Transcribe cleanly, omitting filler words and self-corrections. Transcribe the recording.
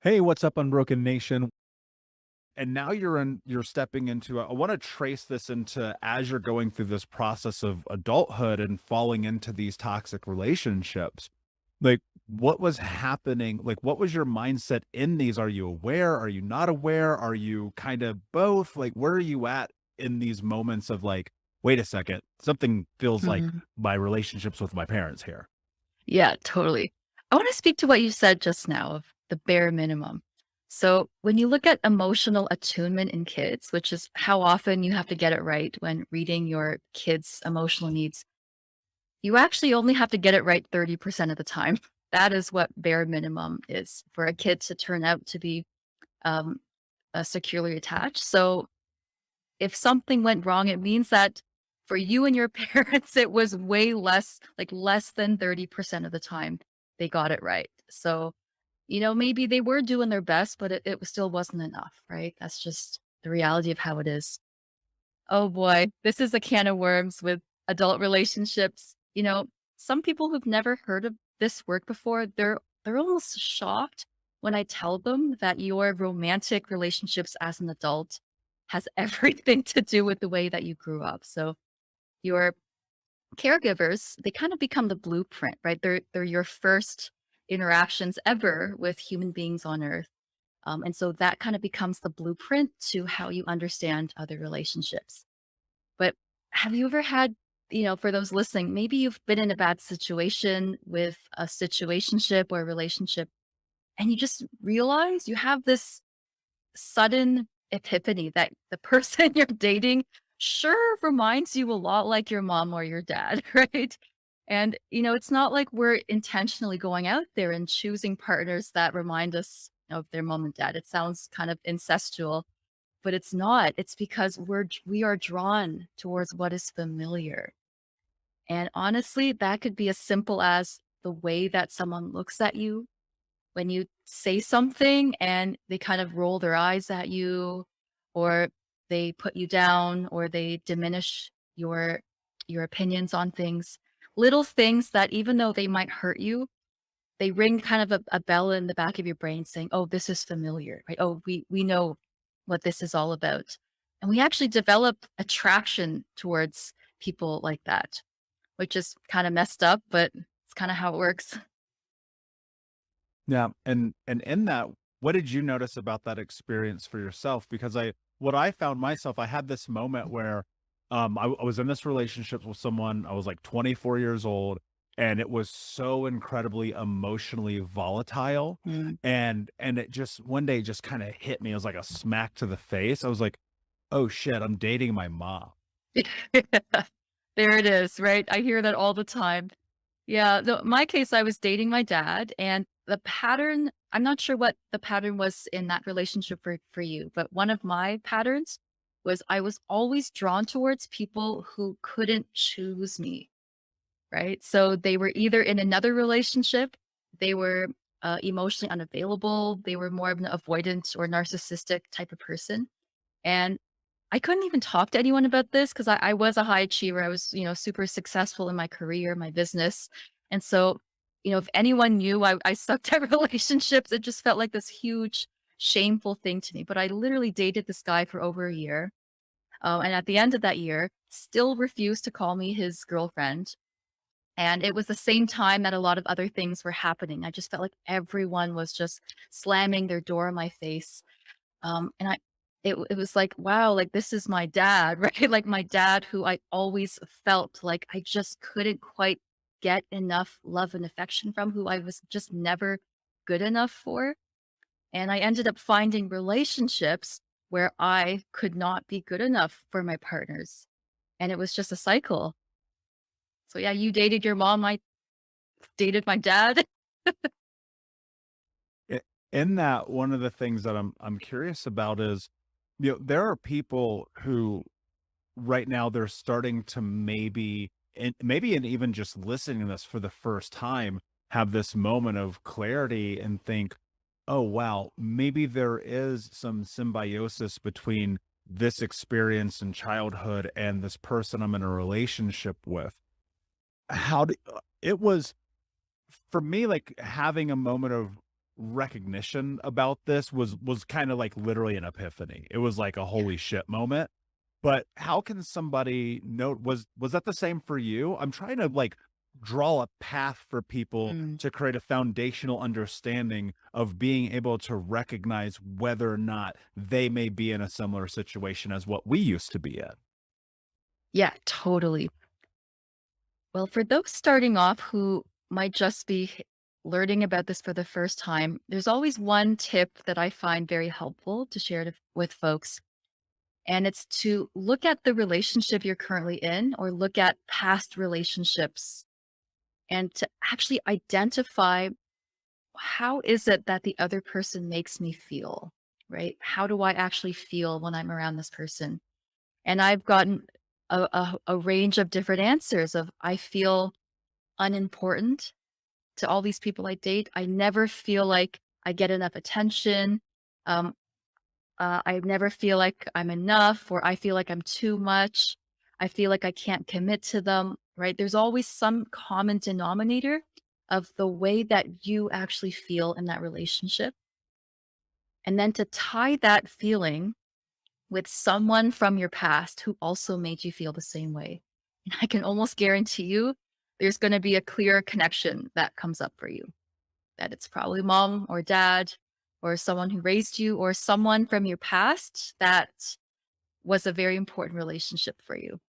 Hey, what's up, Unbroken Nation? And now you're stepping into I want to trace this into as you're going through this process of adulthood and falling into these toxic relationships. Like what was happening? Like what was your mindset in these? Are you aware? Are you not aware? Are you kind of both? Like where are you at in these moments of like, wait a second, something feels like Mhm. my relationships with my parents here. Yeah, totally. I want to speak to what you said just now of the bare minimum. So, when you look at emotional attunement in kids, which is how often you have to get it right when reading your kids' emotional needs, you actually only have to get it right 30% of the time. That is what bare minimum is for a kid to turn out to be um, securely attached. So, if something went wrong, it means that for you and your parents, it was way less, like less than 30% of the time they got it right. So, maybe they were doing their best, but it still wasn't enough, right? That's just the reality of how it is. Oh boy, this is a can of worms with adult relationships. Some people who've never heard of this work before, they're almost shocked when I tell them that your romantic relationships as an adult has everything to do with the way that you grew up. So your caregivers, they kind of become the blueprint, right? They're your first interactions ever with human beings on earth. And so that kind of becomes the blueprint to how you understand other relationships. But have you ever had, for those listening, maybe you've been in a bad situation with a situationship or a relationship, and you just realize you have this sudden epiphany that the person you're dating sure reminds you a lot like your mom or your dad, right? And, it's not like we're intentionally going out there and choosing partners that remind us of their mom and dad. It sounds kind of incestual, but it's not. It's because we are drawn towards what is familiar. And honestly, that could be as simple as the way that someone looks at you when you say something and they kind of roll their eyes at you, or they put you down, or they diminish your opinions on things. Little things that even though they might hurt you, they ring kind of a bell in the back of your brain saying, "Oh, this is familiar," right? "Oh, we know what this is all about." And we actually develop attraction towards people like that, which is kind of messed up, but it's kind of how it works. Yeah, and in that, what did you notice about that experience for yourself? Because what I found myself, I had this moment where I was in this relationship with someone, I was like 24 years old, and it was so incredibly emotionally volatile. Mm. And it just one day just kind of hit me. It was like a smack to the face. I was like, oh shit, I'm dating my mom. There it is, right? I hear that all the time. Yeah, my case, I was dating my dad, and the pattern, I'm not sure what the pattern was in that relationship for you, but one of my patterns was I was always drawn towards people who couldn't choose me, right? So they were either in another relationship, they were emotionally unavailable, they were more of an avoidant or narcissistic type of person. And I couldn't even talk to anyone about this because I was a high achiever. I was, super successful in my career, my business. And so, if anyone knew I sucked at relationships, it just felt like this huge, shameful thing to me. But I literally dated this guy for over a year. And at the end of that year, still refused to call me his girlfriend. And it was the same time that a lot of other things were happening. I just felt like everyone was just slamming their door in my face. And it was like, wow, like this is my dad, right? Like my dad who I always felt like I just couldn't quite get enough love and affection from, who I was just never good enough for. And I ended up finding relationships where I could not be good enough for my partners. And it was just a cycle. So yeah, you dated your mom, I dated my dad. I In that, one of the things that I'm curious about is, there are people who right now they're starting to maybe and even just listening to this for the first time, have this moment of clarity and think, "Oh, wow, maybe there is some symbiosis between this experience in childhood and this person I'm in a relationship with." How do it was for me, like, having a moment of recognition about this was kind of like literally an epiphany. It was like a holy shit moment. But how can somebody know, was that the same for you? I'm trying to like draw a path for people Mm. to create a foundational understanding of being able to recognize whether or not they may be in a similar situation as what we used to be in. Yeah, totally. Well, for those starting off who might just be learning about this for the first time, there's always one tip that I find very helpful to share with folks. And it's to look at the relationship you're currently in or look at past relationships and to actually identify how is it that the other person makes me feel, right? How do I actually feel when I'm around this person? And I've gotten a range of different answers of I feel unimportant to all these people I date. I never feel like I get enough attention. Um, I never feel like I'm enough, or I feel like I'm too much. I feel like I can't commit to them, right? There's always some common denominator of the way that you actually feel in that relationship. And then to tie that feeling with someone from your past who also made you feel the same way. And I can almost guarantee you there's going to be a clear connection that comes up for you, that it's probably mom or dad or someone who raised you or someone from your past that was a very important relationship for you.